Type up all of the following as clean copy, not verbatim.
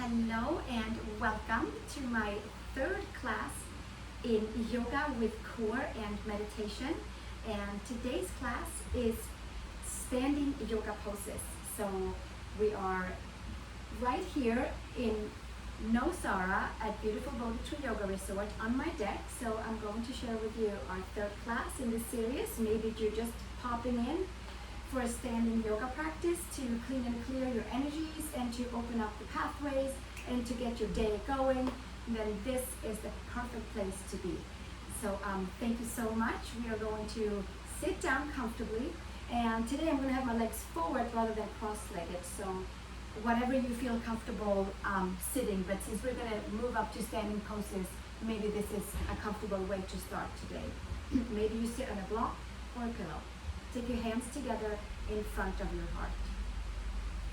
Hello and welcome to my third class in yoga with core and meditation. And today's class is standing yoga poses. So we are right here in Nosara at beautiful BodhiTreeYogaResort on my deck. So I'm going to share with you our third class in this series. Maybe you're just popping in for a standing yoga practice to clean and clear your energies and to open up the pathways and to get your day going, then this is the perfect place to be. So thank you so much. We are going to sit down comfortably, and today I'm going to have my legs forward rather than cross-legged, so whatever you feel comfortable sitting, but since we're going to move up to standing poses, maybe this is a comfortable way to start today. Maybe you sit on a block or a pillow. Take your hands together in front of your heart.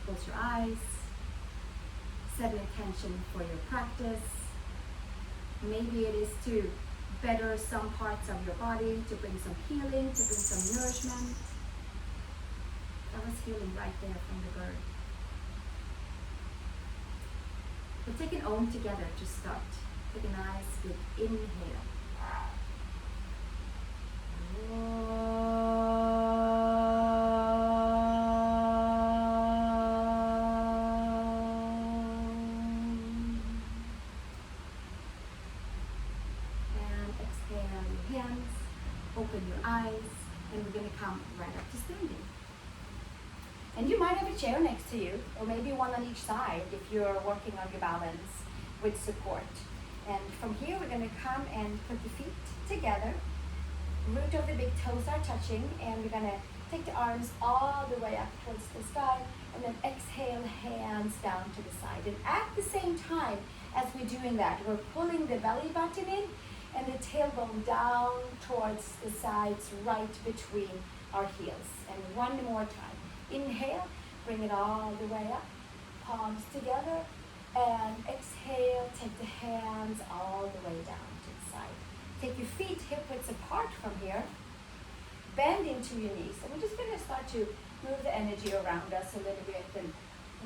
Close your eyes. Set an intention for your practice. Maybe it is to better some parts of your body, to bring some healing, to bring some nourishment. That was healing right there from the bird. We'll take an Om together to start. Take a nice big inhale. Open your eyes, and we're going to come right up to standing. And you might have a chair next to you, or maybe one on each side if you're working on your balance with support. And from here, we're going to come and put the feet together. Root of the big toes are touching, and we're going to take the arms all the way up towards the sky, and then exhale, hands down to the side. And at the same time as we're doing that, we're pulling the belly button in, and the tailbone down towards the sides, right between our heels. And one more time. Inhale, bring it all the way up, palms together, and exhale, take the hands all the way down to the side. Take your feet hip widths apart from here, bend into your knees, and we're just going to start to move the energy around us a little bit and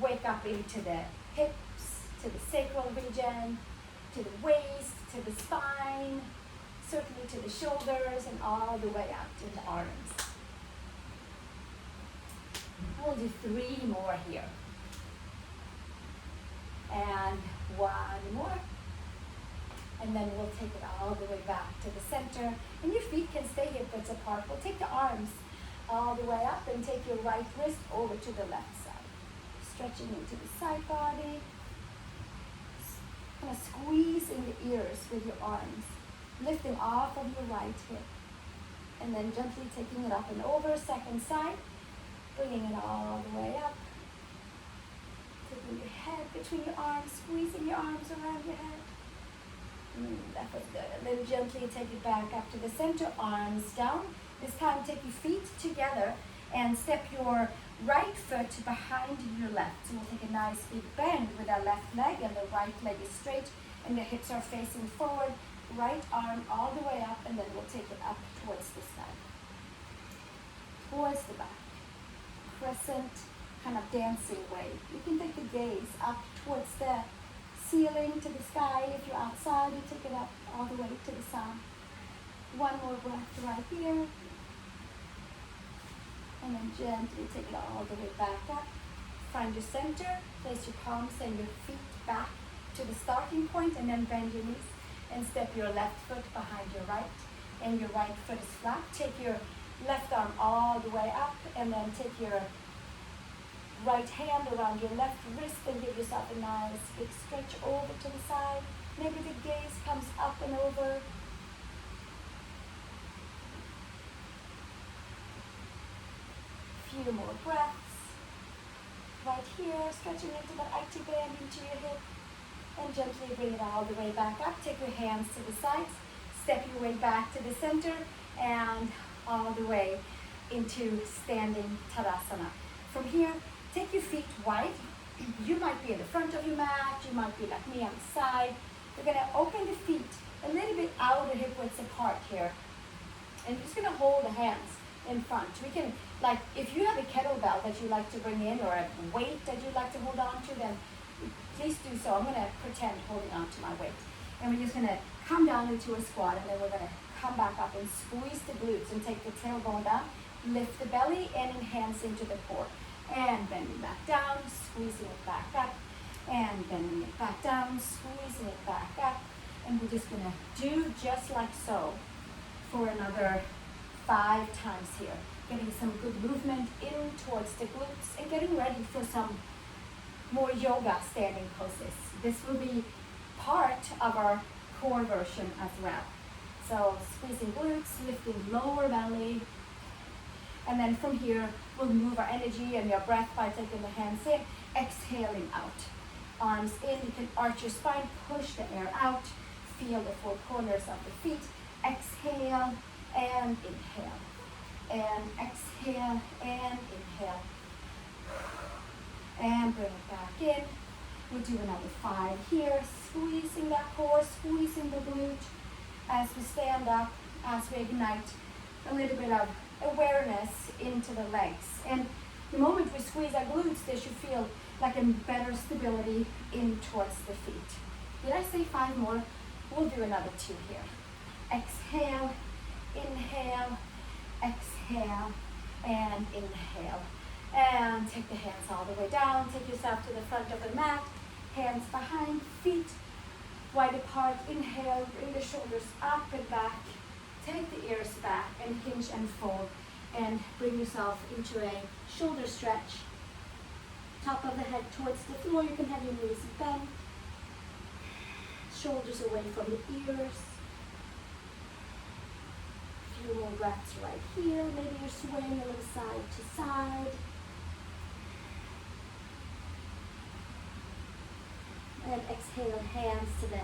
wake up into the hips, to the sacral region, to the waist, to the spine, certainly to the shoulders, and all the way up to the arms. We'll do 3 more here. And 1 more. And then we'll take it all the way back to the center. And your feet can stay hip widths apart. We'll take the arms all the way up and take your right wrist over to the left side. Stretching into the side body. Kind of squeeze in the ears with your arms, lifting off of your right hip, and then gently taking it up and over, second side, bringing it all the way up, taking your head between your arms, squeezing your arms around your head. That was good. And then gently take it back up to the center, arms down. This time take your feet together and step your right foot behind your left. So we'll take a nice big bend with our left leg, and the right leg is straight and the hips are facing forward. Right arm all the way up, and then we'll take it up towards the side, towards the back. Crescent, kind of dancing way. You can take the gaze up towards the ceiling, to the sky. If you're outside, you take it up all the way to the sun. 1 more breath right here. And then gently take it all the way back up. Find your center, place your palms and your feet back to the starting point, and then bend your knees and step your left foot behind your right, and your right foot is flat. Take your left arm all the way up, and then take your right hand around your left wrist and give yourself a nice big stretch over to the side. Maybe the gaze comes up and over. Few more breaths. Right here, stretching into the IT band, into your hip, and gently bring it all the way back up. Take your hands to the sides, step your way back to the center, and all the way into standing Tadasana. From here, take your feet wide. You might be in the front of your mat, you might be like me on the side. We're going to open the feet a little bit out of hip widths apart here, and just going to hold the hands in front. We can, like, if you have a kettlebell that you like to bring in, or a weight that you like to hold on to, then please do so. I'm going to pretend holding on to my weight. And we're just going to come down into a squat, and then we're going to come back up and squeeze the glutes and take the tailbone down, lift the belly, and enhance into the core. And bending back down, squeezing it back up, and bending it back down, squeezing it back up. And we're just going to do just like so for another 5 times here. Getting some good movement in towards the glutes and getting ready for some more yoga standing poses. This will be part of our core version as well. So squeezing glutes, lifting lower belly, and then from here we'll move our energy and your breath by taking the hands in, exhaling out. Arms in, you can arch your spine, push the air out, feel the 4 corners of the feet. Exhale and inhale. And exhale and inhale. And bring it back in. We'll do another 5 here, squeezing that core, squeezing the glute as we stand up, as we ignite a little bit of awareness into the legs. And the moment we squeeze our glutes, they should feel like a better stability in towards the feet. Did I say 5 more? We'll do another 2 here. Exhale, inhale, exhale, and inhale. And take the hands all the way down. Take yourself to the front of the mat. Hands behind, feet wide apart. Inhale, bring the shoulders up and back. Take the ears back and hinge and fold. And bring yourself into a shoulder stretch. Top of the head towards the floor. You can have your knees bent. Shoulders away from the ears. A few more breaths right here. Maybe you're swaying a little side to side. And exhale, hands to the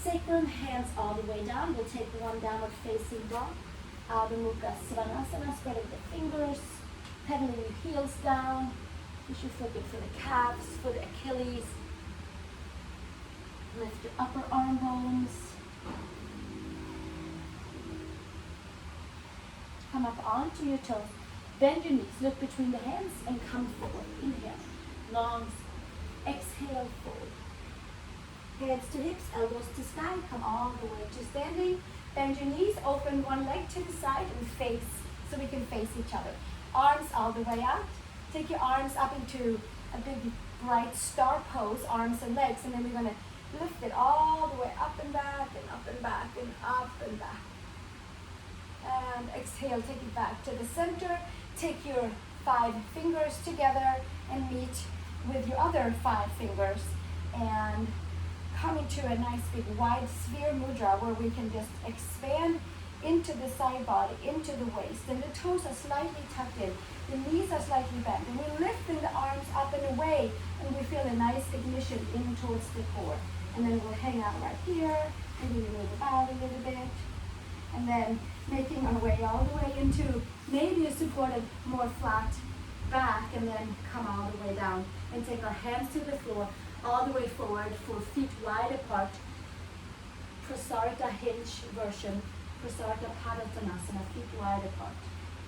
sacrum, hands all the way down. We'll take 1 downward facing dog. Adho Mukha Svanasana, spreading the fingers, pedaling your heels down. You should feel good for the calves, for the Achilles. Lift your upper arm bones. Come up onto your toes. Bend your knees, look between the hands and come forward. Inhale, long. Exhale, fold. Hands to hips, elbows to sky. Come all the way to standing. Bend your knees, open one leg to the side and face, so we can face each other. Arms all the way out. Take your arms up into a big bright star pose, arms and legs, and then we're going to lift it all the way up and back and up and back and up and back. And exhale, take it back to the center. Take your 5 fingers together and meet with your other 5 fingers and come into a nice big wide sphere mudra where we can just expand into the side body, into the waist, and the toes are slightly tucked in, the knees are slightly bent, and we're lifting the arms up and away, and we feel a nice ignition in towards the core. And then we'll hang out right here, maybe we move about a little bit, and then making our way all the way into maybe a supported, more flat back, and then come all the way down and take our hands to the floor, all the way forward for feet wide apart. Prasarita hinge version, Prasarita Tadasana, feet wide apart.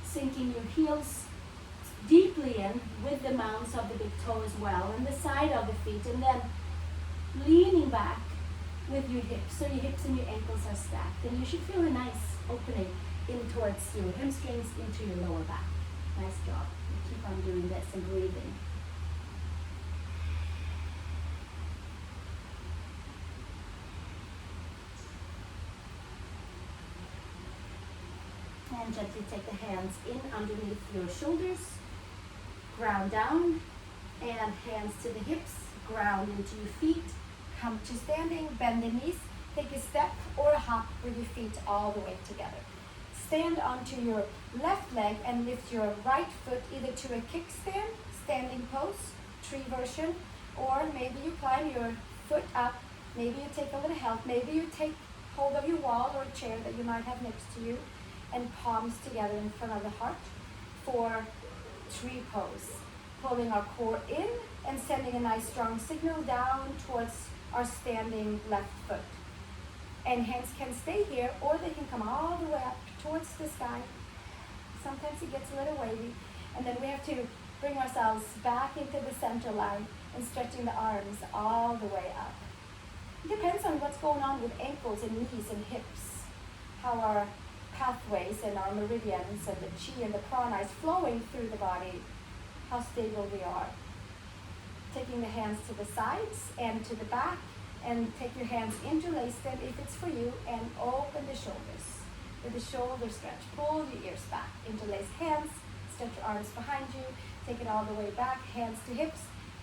Sinking your heels deeply in with the mounts of the big toe as well, and the side of the feet, and then leaning back with your hips, so your hips and your ankles are stacked, and you should feel a nice opening in towards your hamstrings, into your lower back. Nice job. Keep on doing this and breathing. And gently take the hands in underneath your shoulders, ground down, and hands to the hips, ground into your feet, come to standing, bend the knees, take a step or a hop with your feet all the way together. Stand onto your left leg and lift your right foot either to a kickstand, standing pose, tree version, or maybe you climb your foot up, maybe you take a little help, maybe you take hold of your wall or a chair that you might have next to you, and palms together in front of the heart for tree pose. Pulling our core in and sending a nice strong signal down towards our standing left foot. And hands can stay here, or they can come all the way up towards the sky. Sometimes it gets a little wavy. And then we have to bring ourselves back into the center line and stretching the arms all the way up. It depends on what's going on with ankles and knees and hips, how our pathways and our meridians and the chi and the prana is flowing through the body, how stable we are. Taking the hands to the sides and to the back, and take your hands, interlace them if it's for you, and open the shoulders. With the shoulder stretch, pull your ears back, interlace hands, stretch your arms behind you, take it all the way back, hands to hips,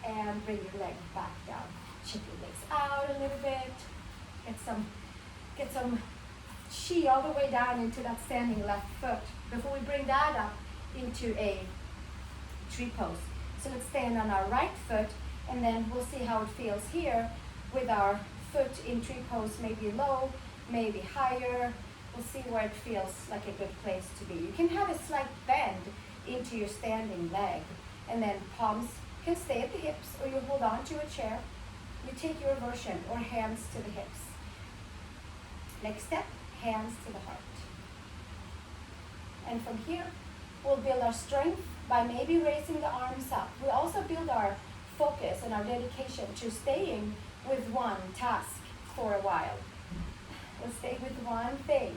and bring your leg back down. Chip your legs out a little bit, get some chi all the way down into that standing left foot before we bring that up into a tree pose. So let's stand on our right foot, and then we'll see how it feels here with our foot in tree pose, maybe low, maybe higher. We'll see where it feels like a good place to be. You can have a slight bend into your standing leg, and then palms can stay at the hips, or you hold on to a chair. You take your version, or hands to the hips. Next step, hands to the heart. And from here, we'll build our strength by maybe raising the arms up. We also build our focus and our dedication to staying with one task for a while. We'll stay with one thing,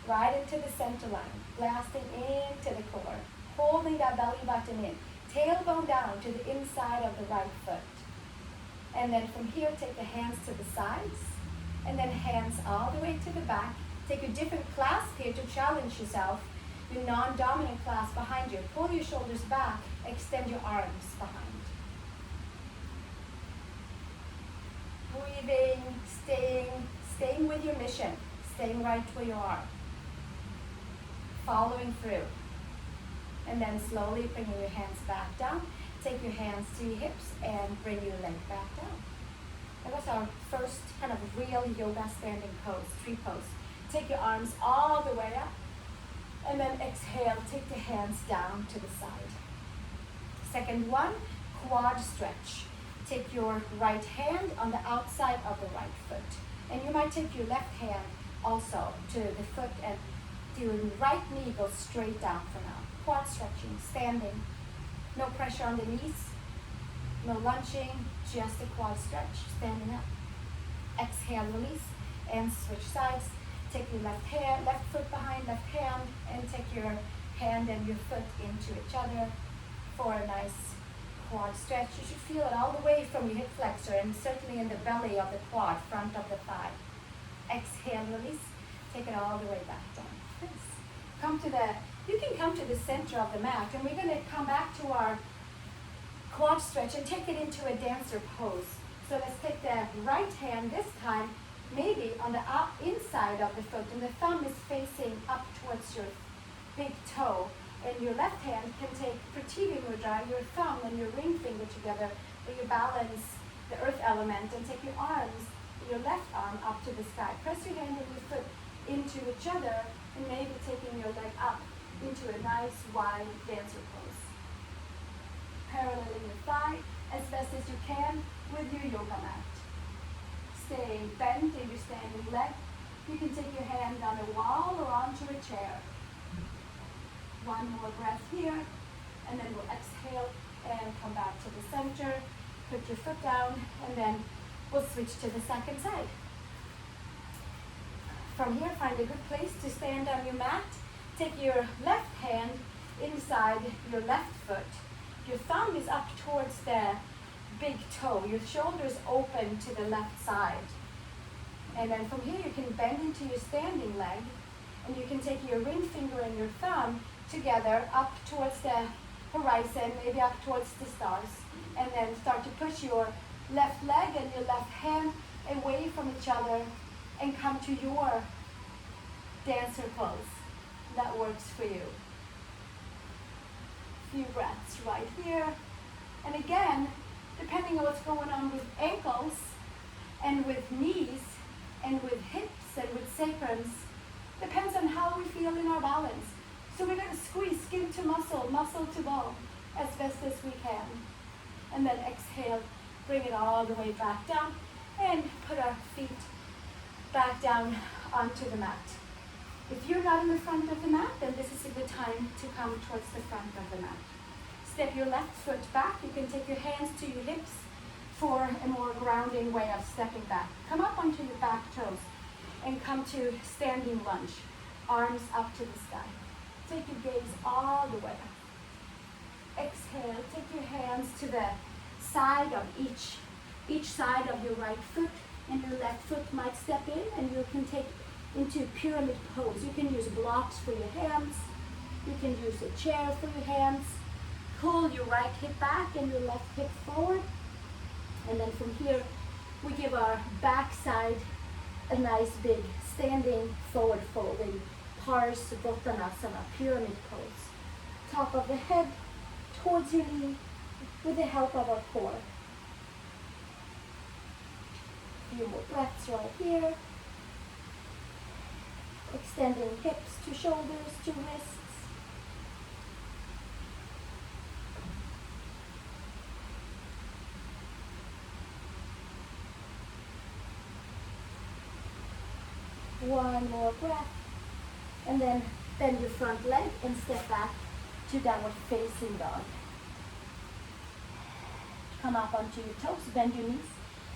right into the center line, blasting into the core, holding that belly button in, tailbone down to the inside of the right foot. And then from here, take the hands to the sides, and then hands all the way to the back. Take a different clasp here to challenge yourself. Your non-dominant clasp behind you. Pull your shoulders back, extend your arms behind. Breathing, staying with your mission, staying right where you are. Following through. And then slowly bringing your hands back down. Take your hands to your hips and bring your leg back down. That was our first kind of real yoga standing pose, tree pose. Take your arms all the way up. And then exhale, take the hands down to the side. Second one, quad stretch. Take your right hand on the outside of the right foot. And you might take your left hand also to the foot, and your right knee goes straight down for now. Quad stretching, standing. No pressure on the knees, no lunching, just a quad stretch, standing up. Exhale, release, and switch sides. Take your left foot behind left hand, and take your hand and your foot into each other for a nice quad stretch. You should feel it all the way from your hip flexor and certainly in the belly of the quad, front of the thigh. Exhale, release, take it all the way back down. Yes. You can come to the center of the mat, and we're going to come back to our quad stretch and take it into a dancer pose. So let's take the right hand this time, maybe on the inside of the foot, and the thumb is facing up towards your big toe. And your left hand can take Pratibhi Mudra, your thumb and your ring finger together, where you balance the earth element, and take your arms, your left arm up to the sky. Press your hand and your foot into each other, and maybe taking your leg up into a nice wide dancer pose. Paralleling your thigh as best as you can with your yoga mat. Stay bent in your standing leg. You can take your hand on a wall or onto a chair. One more breath here, and then we'll exhale and come back to the center. Put your foot down, and then we'll switch to the second side. From here, find a good place to stand on your mat. Take your left hand inside your left foot. Your thumb is up towards the big toe. Your shoulders open to the left side. And then from here, you can bend into your standing leg, and you can take your ring finger and your thumb together up towards the horizon, maybe up towards the stars, and then start to push your left leg and your left hand away from each other and come to your dancer pose. That works for you. Few breaths right here. And again, depending on what's going on with ankles and with knees and with hips and with sacrums, depends on how we feel in our balance. So we're going to squeeze skin to muscle, muscle to bone, as best as we can. And then exhale, bring it all the way back down, and put our feet back down onto the mat. If you're not in the front of the mat, then this is a good time to come towards the front of the mat. Step your left foot back. You can take your hands to your hips for a more grounding way of stepping back. Come up onto your back toes and come to standing lunge. Arms up to the sky. Take your gaze all the way up. Exhale, take your hands to the side of each side of your right foot, and your left foot might step in, and you can take into pyramid pose. You can use blocks for your hands. You can use a chair for your hands. Pull your right hip back and your left hip forward. And then from here, we give our back side a nice big standing forward folding Tadasana, pyramid pose. Top of the head towards your knee with the help of our core. A few more breaths right here. Extending hips to shoulders to wrists. One more breath. And then bend your front leg and step back to downward facing dog. Come up onto your toes, bend your knees.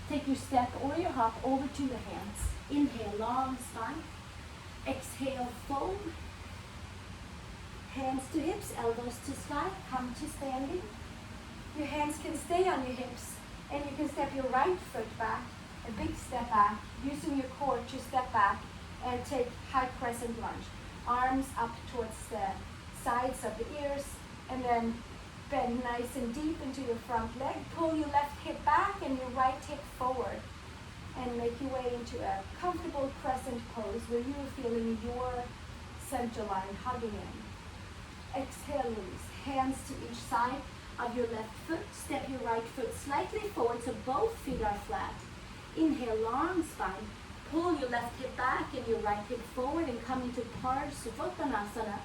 Take your step or your hop over to your hands. Inhale, long spine. Exhale, fold. Hands to hips, elbows to sky. Come to standing. Your hands can stay on your hips, and you can step your right foot back, a big step back, using your core to step back and take high crescent lunge. Arms up towards the sides of the ears, and then bend nice and deep into your front leg. Pull your left hip back and your right hip forward, and make your way into a comfortable crescent pose where you're feeling your center line hugging in. Exhale, release. Hands to each side of your left foot. Step your right foot slightly forward so both feet are flat. Inhale, long spine. Pull your left hip back and your right hip forward and come into Tadasana,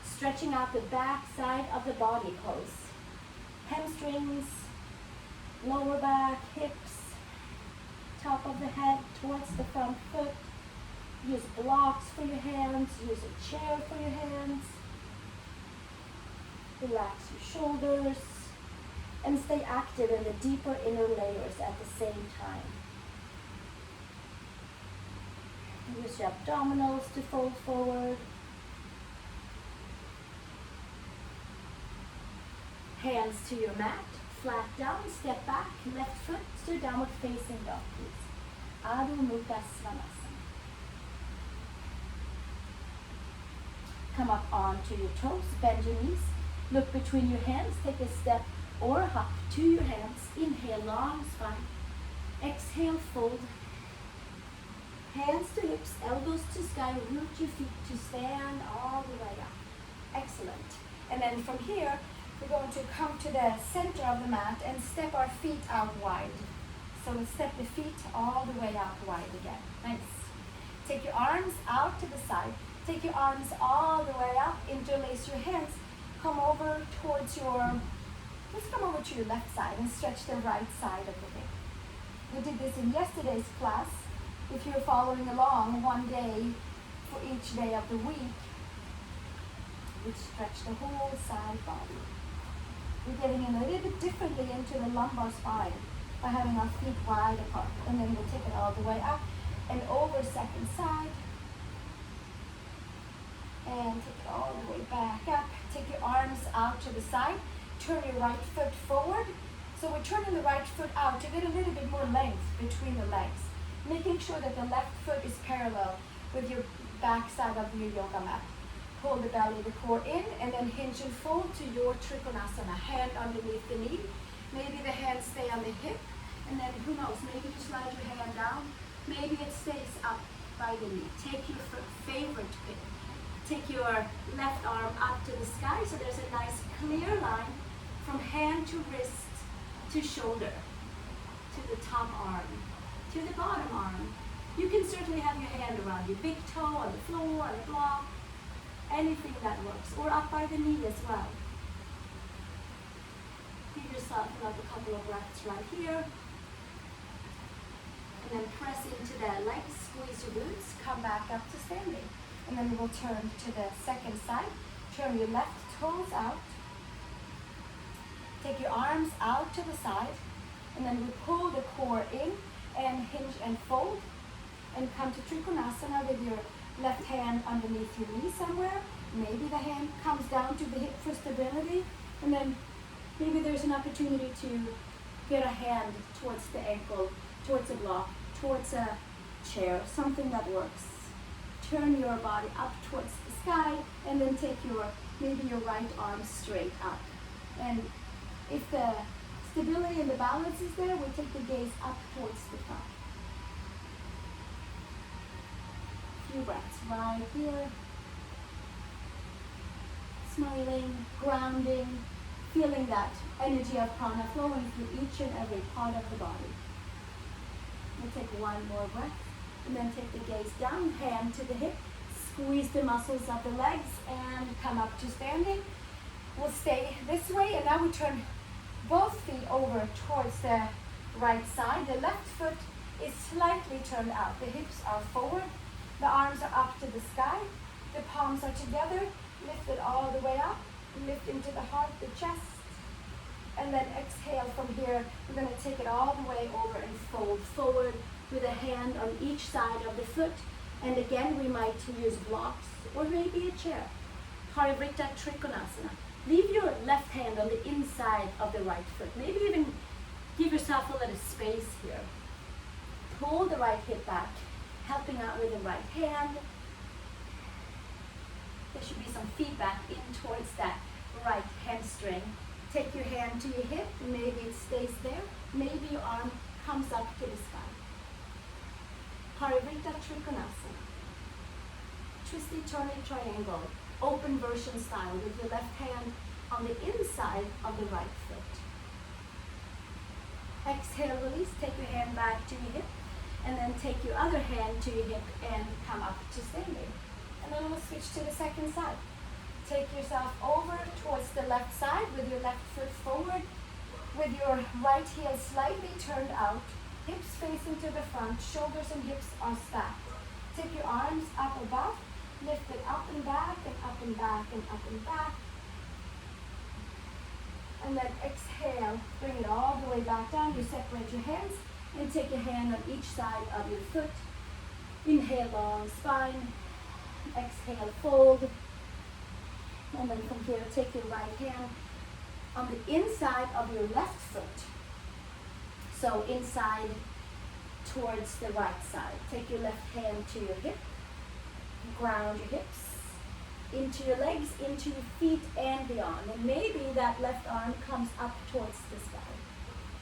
stretching out the back side of the body pose. Hamstrings, lower back, hips, top of the head towards the front foot. Use blocks for your hands, use a chair for your hands. Relax your shoulders and stay active in the deeper inner layers at the same time. Use your abdominals to fold forward. Hands to your mat, flat down, step back, left foot to downward facing dog, please. Adho Mukha Svanasana. Come up onto your toes, bend your knees, look between your hands, take a step or a hop to your hands. Inhale, long spine. Exhale, fold. Hands to hips, elbows to sky, root your feet to stand all the way up. Excellent. And then from here, we're going to come to the center of the mat and step our feet out wide. So we'll step the feet all the way out wide again. Nice. Take your arms out to the side. Take your arms all the way up. Interlace your hands. Come over towards let's come over to your left side and stretch the right side of the hip. We did this in yesterday's class. If you're following along, one day for each day of the week, we stretch the whole side body. We're getting in a little bit differently into the lumbar spine by having our feet wide apart. And then we'll take it all the way up and over second side. And take it all the way back up. Take your arms out to the side. Turn your right foot forward. So we're turning the right foot out to get a little bit more length between the legs. Making sure that the left foot is parallel with your back side of your yoga mat. Pull the belly, the core in, and then hinge and fold to your Trikonasana. Hand underneath the knee. Maybe the hands stay on the hip, and then who knows, maybe you slide your hand down. Maybe it stays up by the knee. Take your favorite pick. Take your left arm up to the sky so there's a nice clear line from hand to wrist to shoulder, to the top arm, to the bottom arm. You can certainly have your hand around your big toe, on the floor, on the block, anything that works, or up by the knee as well. Give yourself another couple of breaths right here. And then press into the legs, squeeze your glutes, come back up to standing. And then we'll turn to the second side. Turn your left toes out. take your arms out to the side, and then we pull the core in and hinge and fold, and come to Trikonasana with your left hand underneath your knee somewhere. Maybe the hand comes down to the hip for stability, and then maybe there's an opportunity to get a hand towards the ankle, towards a block, towards a chair, something that works. Turn your body up towards the sky, and then take maybe your right arm straight up. And if the stability and the balance is there, we take the gaze up towards the front. Few breaths right here. Smiling, grounding, feeling that energy of prana flowing through each and every part of the body. We'll take one more breath, and then take the gaze down, hand to the hip, squeeze the muscles of the legs, and come up to standing. We'll stay this way, and now we turn both feet over towards the right side. The left foot is slightly turned out. The hips are forward, the arms are up to the sky, the palms are together, lifted all the way up, lift into the heart, the chest, and then exhale from here. We're going to take it all the way over and fold forward with a hand on each side of the foot. And again, we might use blocks or maybe a chair. Parivrtta Trikonasana. Leave your left hand on the inside of the right foot. Maybe even give yourself a little space here. Pull the right hip back, helping out with the right hand. There should be some feedback in towards that right hamstring. Take your hand to your hip, maybe it stays there. Maybe your arm comes up to the sky. Parivrtta Trikonasana. Twisty turning triangle, open version style with your left hand on the inside of the right foot. Exhale, release, take your hand back to your hip, and then take your other hand to your hip and come up to standing. And then we'll switch to the second side. Take yourself over towards the left side with your left foot forward, with your right heel slightly turned out, hips facing to the front, shoulders and hips are stacked. Take your arms up above, lift it up and back and up and back and up and back. And then exhale, bring it all the way back down. You separate your hands and take your hand on each side of your foot. Inhale, long spine. Exhale, fold. And then from here, take your right hand on the inside of your left foot. So inside towards the right side. Take your left hand to your hip. Ground your hips into your legs, into your feet and beyond. And maybe that left arm comes up towards the sky.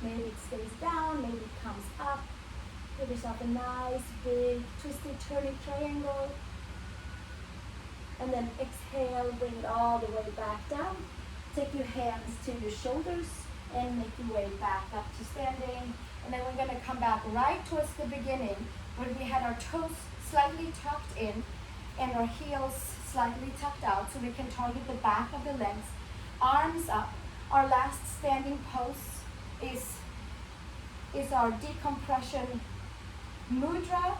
Maybe it stays down, maybe it comes up. Give yourself a nice big twisted turning triangle. And then exhale, bring it all the way back down. Take your hands to your shoulders and make your way back up to standing. And then we're going to come back right towards the beginning where we had our toes slightly tucked in and our heels slightly tucked out so we can target the back of the legs. Arms up. Our last standing pose is our Decompression Mudra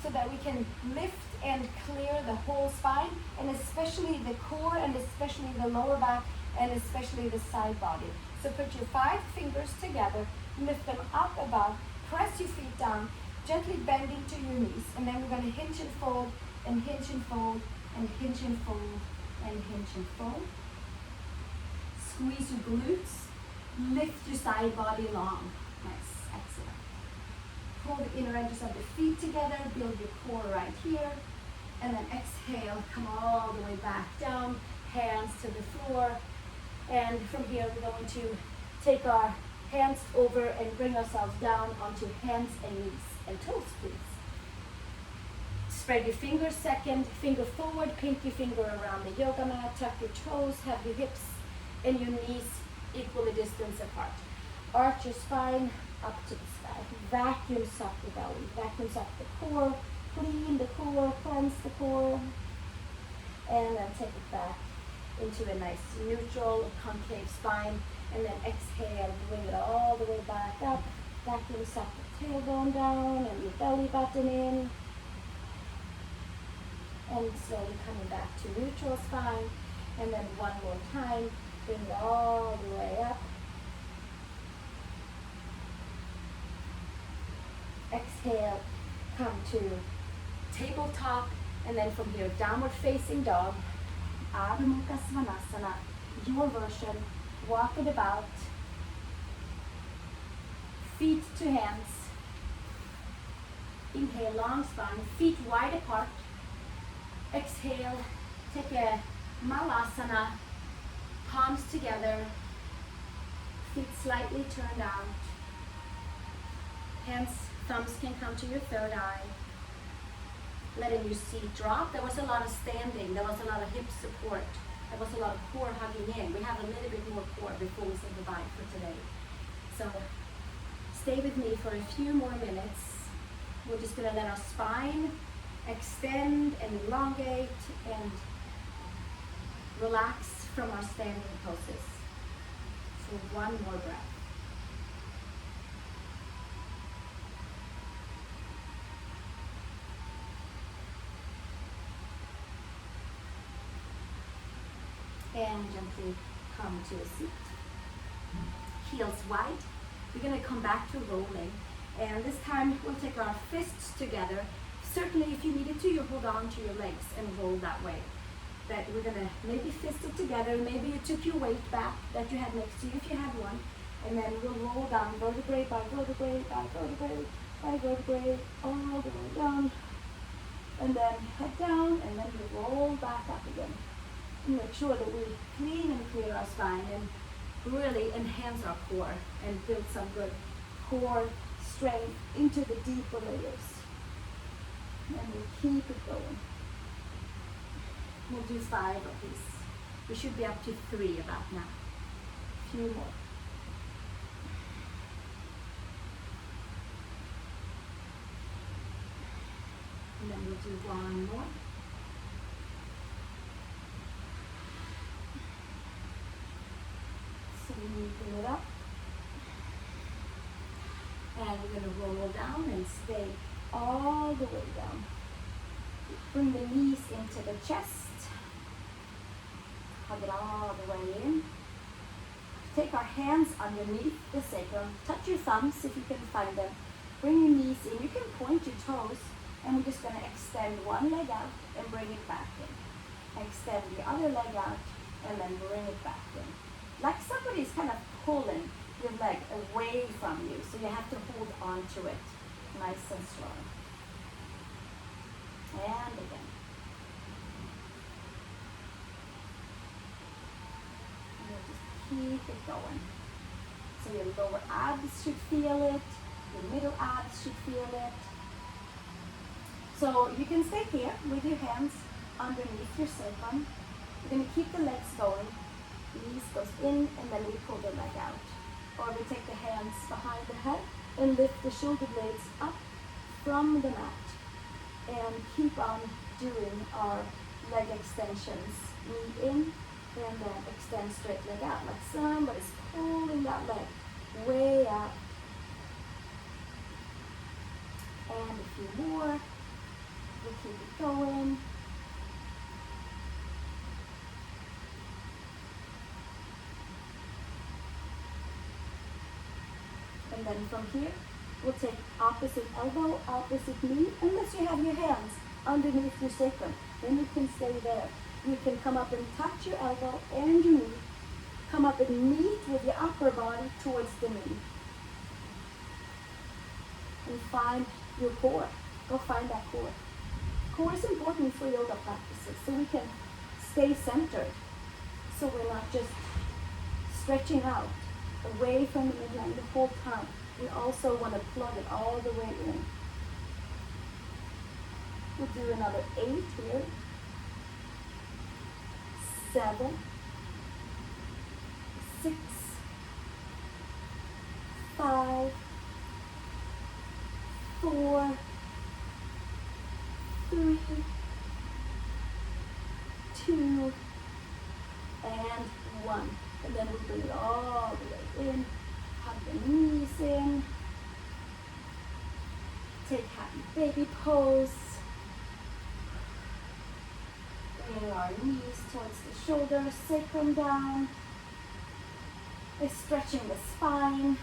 so that we can lift and clear the whole spine, and especially the core and especially the lower back and especially the side body. So put your 5 fingers together, lift them up above, press your feet down, gently bending to your knees, and then we're going to hinge and fold and hinge and fold and hinge and fold and hinge and fold. Squeeze your glutes, lift your side body long. Nice, excellent. Pull the inner edges of the feet together, build your core right here, and then exhale, come all the way back down, hands to the floor, and from here we're going to take our hands over and bring ourselves down onto hands and knees and toes, please. Spread your fingers, second finger forward, pinky finger around the yoga mat, tuck your toes, have your hips and your knees equally distance apart. Arch your spine up to the sky. Vacuums up the belly, vacuums up the core, clean the core, cleanse the core, and then take it back into a nice neutral concave spine, and then exhale, bring it all the way back up, vacuums up the tailbone down and your belly button in, and slowly coming back to neutral spine, and then one more time, bring it all the way up, Exhale, come to tabletop, and then from here, downward facing dog, Adho Mukha Svanasana, your version, walk it about, feet to hands, inhale, long spine, feet wide apart, exhale, take a Malasana, palms together, feet slightly turned out, hands, thumbs can come to your third eye, letting your seat drop. There was a lot of standing, there was a lot of hip support, there was a lot of core hugging in. We have a little bit more core before we say goodbye for today. So stay with me for a few more minutes. We're just going to let our spine extend and elongate and relax from our standing poses for one more breath. And gently come to a seat. Heels wide. We're going to come back to rolling. And this time we'll take our fists together. Certainly if you needed to, you hold on to your legs and roll that way. That we're going to maybe fist it together. Maybe you took your weight back that you had next to you if you had one. And then we'll roll down vertebrae by vertebrae by vertebrae by vertebrae all the way down. And then head down and then we roll back up again. And make sure that we clean and clear our spine and really enhance our core and build some good core strength into the deeper layers. And we keep it going. We'll do 5 of these. We should be up to 3 about now. A few more. And then we'll do 1 more. So we bring it up. And we're going to roll down and stay all the way down. Bring the knees into the chest. Hug it all the way in. Take our hands underneath the sacrum. Touch your thumbs if you can find them. Bring your knees in. You can point your toes. And we're just going to extend one leg out and bring it back in. Extend the other leg out and then bring it back in. Like somebody's kind of pulling your leg away from you. So you have to hold on to it. Nice and strong. And again. And we'll just keep it going. So your lower abs should feel it. Your middle abs should feel it. So you can stay here with your hands underneath your sacrum. We're going to keep the legs going. Knees goes in and then we pull the leg out. Or we take the hands behind the head and lift the shoulder blades up from the mat. And keep on doing our leg extensions. Knee in and then extend straight leg out. Like somebody's pulling that leg way out. And a few more. We'll keep it going. And then from here, we'll take opposite elbow, opposite knee, unless you have your hands underneath your sacrum. Then you can stay there. You can come up and touch your elbow and your knee. Come up and meet with your upper body towards the knee. And find your core. Go find that core. Core is important for yoga practices, so we can stay centered. So we're not just stretching out away from the midline the whole time. We also want to plug it all the way in. We'll do another 8 here. 7, 6, 5, 4, 3, 2, and 1. And then we bring it all the way in. Hug the knees in. Take happy baby pose. Bringing our knees towards the shoulders, sacrum down. Stretching the spine.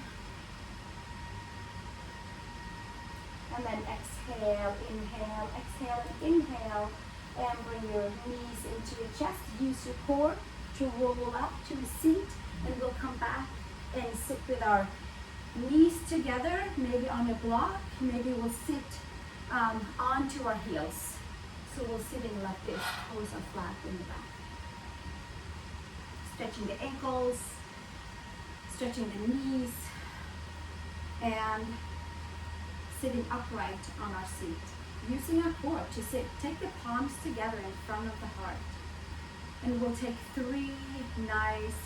And then exhale, inhale, exhale, and inhale. And bring your knees into your chest. Use your core to roll up to a seat. And we'll come back and sit with our knees together, maybe on a block. Maybe we'll sit onto our heels. So we're sitting like this, toes are flat in the back. Stretching the ankles, stretching the knees, and sitting upright on our seat. Using our core to sit. Take the palms together in front of the heart. And we'll take 3 nice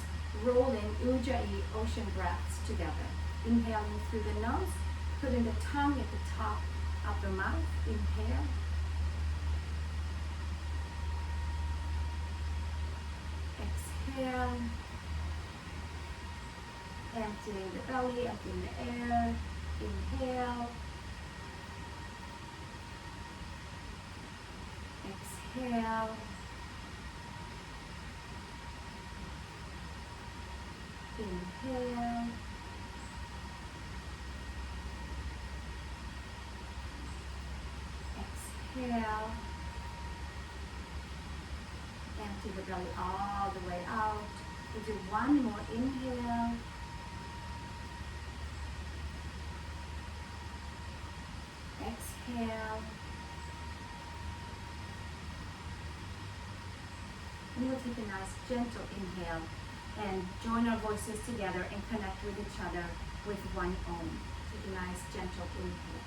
rolling Ujjayi ocean breaths together. Inhaling through the nose, putting the tongue at the top of the mouth. Inhale. Exhale. Emptying the belly, emptying the air. Inhale. Exhale. Inhale. Exhale. Empty the belly all the way out. We'll do one more inhale. Exhale. And we'll take a nice gentle inhale and join our voices together and connect with each other with one Om. Take a nice gentle inhale.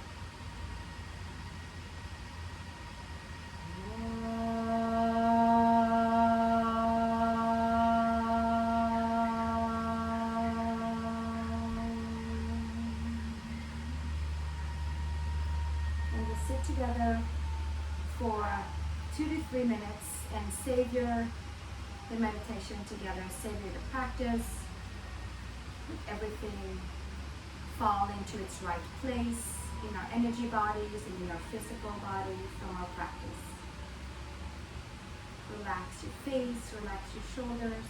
And we'll sit together for 2 to 3 minutes and savor the meditation together, savor the practice, everything fall into its right place in our energy bodies and in our physical body from our practice. Relax your face, relax your shoulders.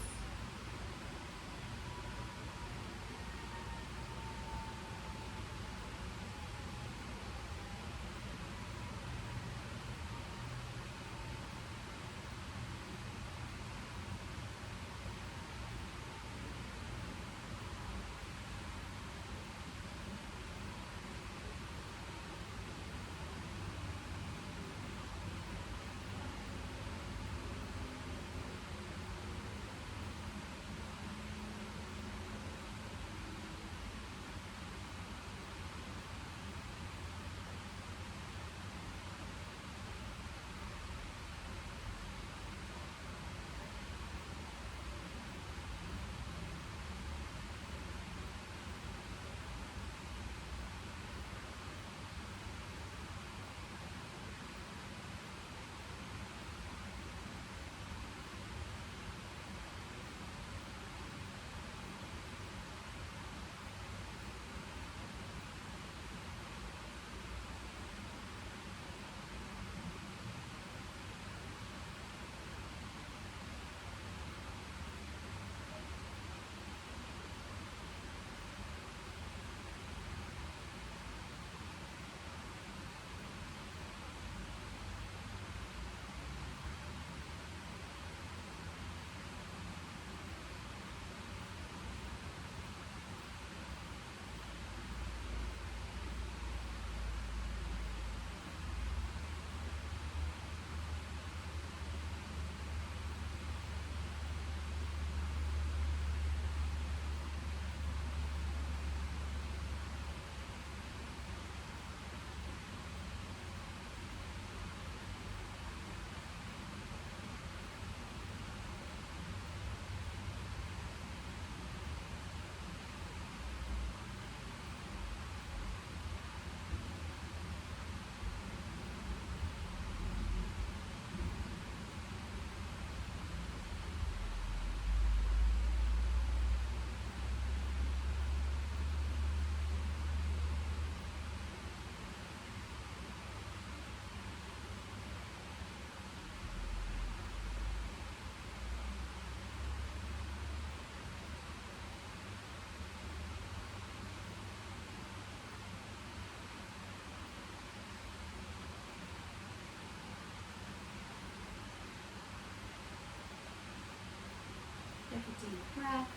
deep breath.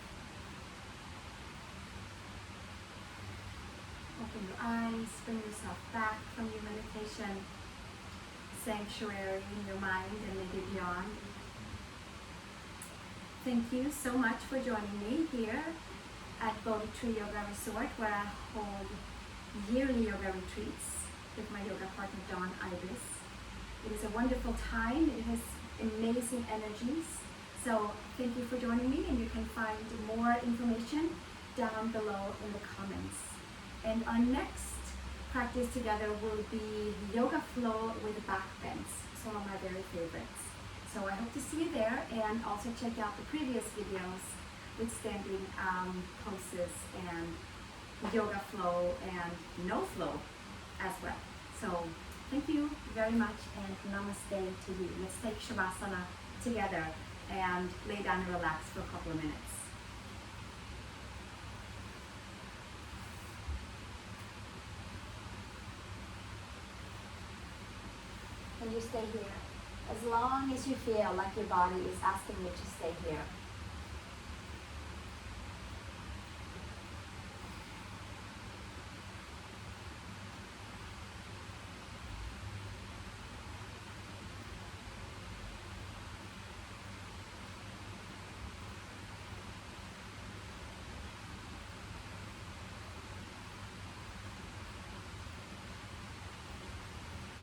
Open your eyes, bring yourself back from your meditation sanctuary in your mind and maybe beyond. Thank you so much for joining me here at BodhiTreeYogaResort, where I hold yearly yoga retreats with my yoga partner Dawn Ibis. It is a wonderful time. It has amazing energies. So thank you for joining me, and you can find more information down below in the comments. And our next practice together will be yoga flow with back bends. It's one of my very favorites. So I hope to see you there, and also check out the previous videos with standing poses and yoga flow and no flow as well. So thank you very much, and namaste to you. Let's take Shavasana together and lay down and relax for a couple of minutes. And you stay here as long as you feel like your body is asking you to stay here.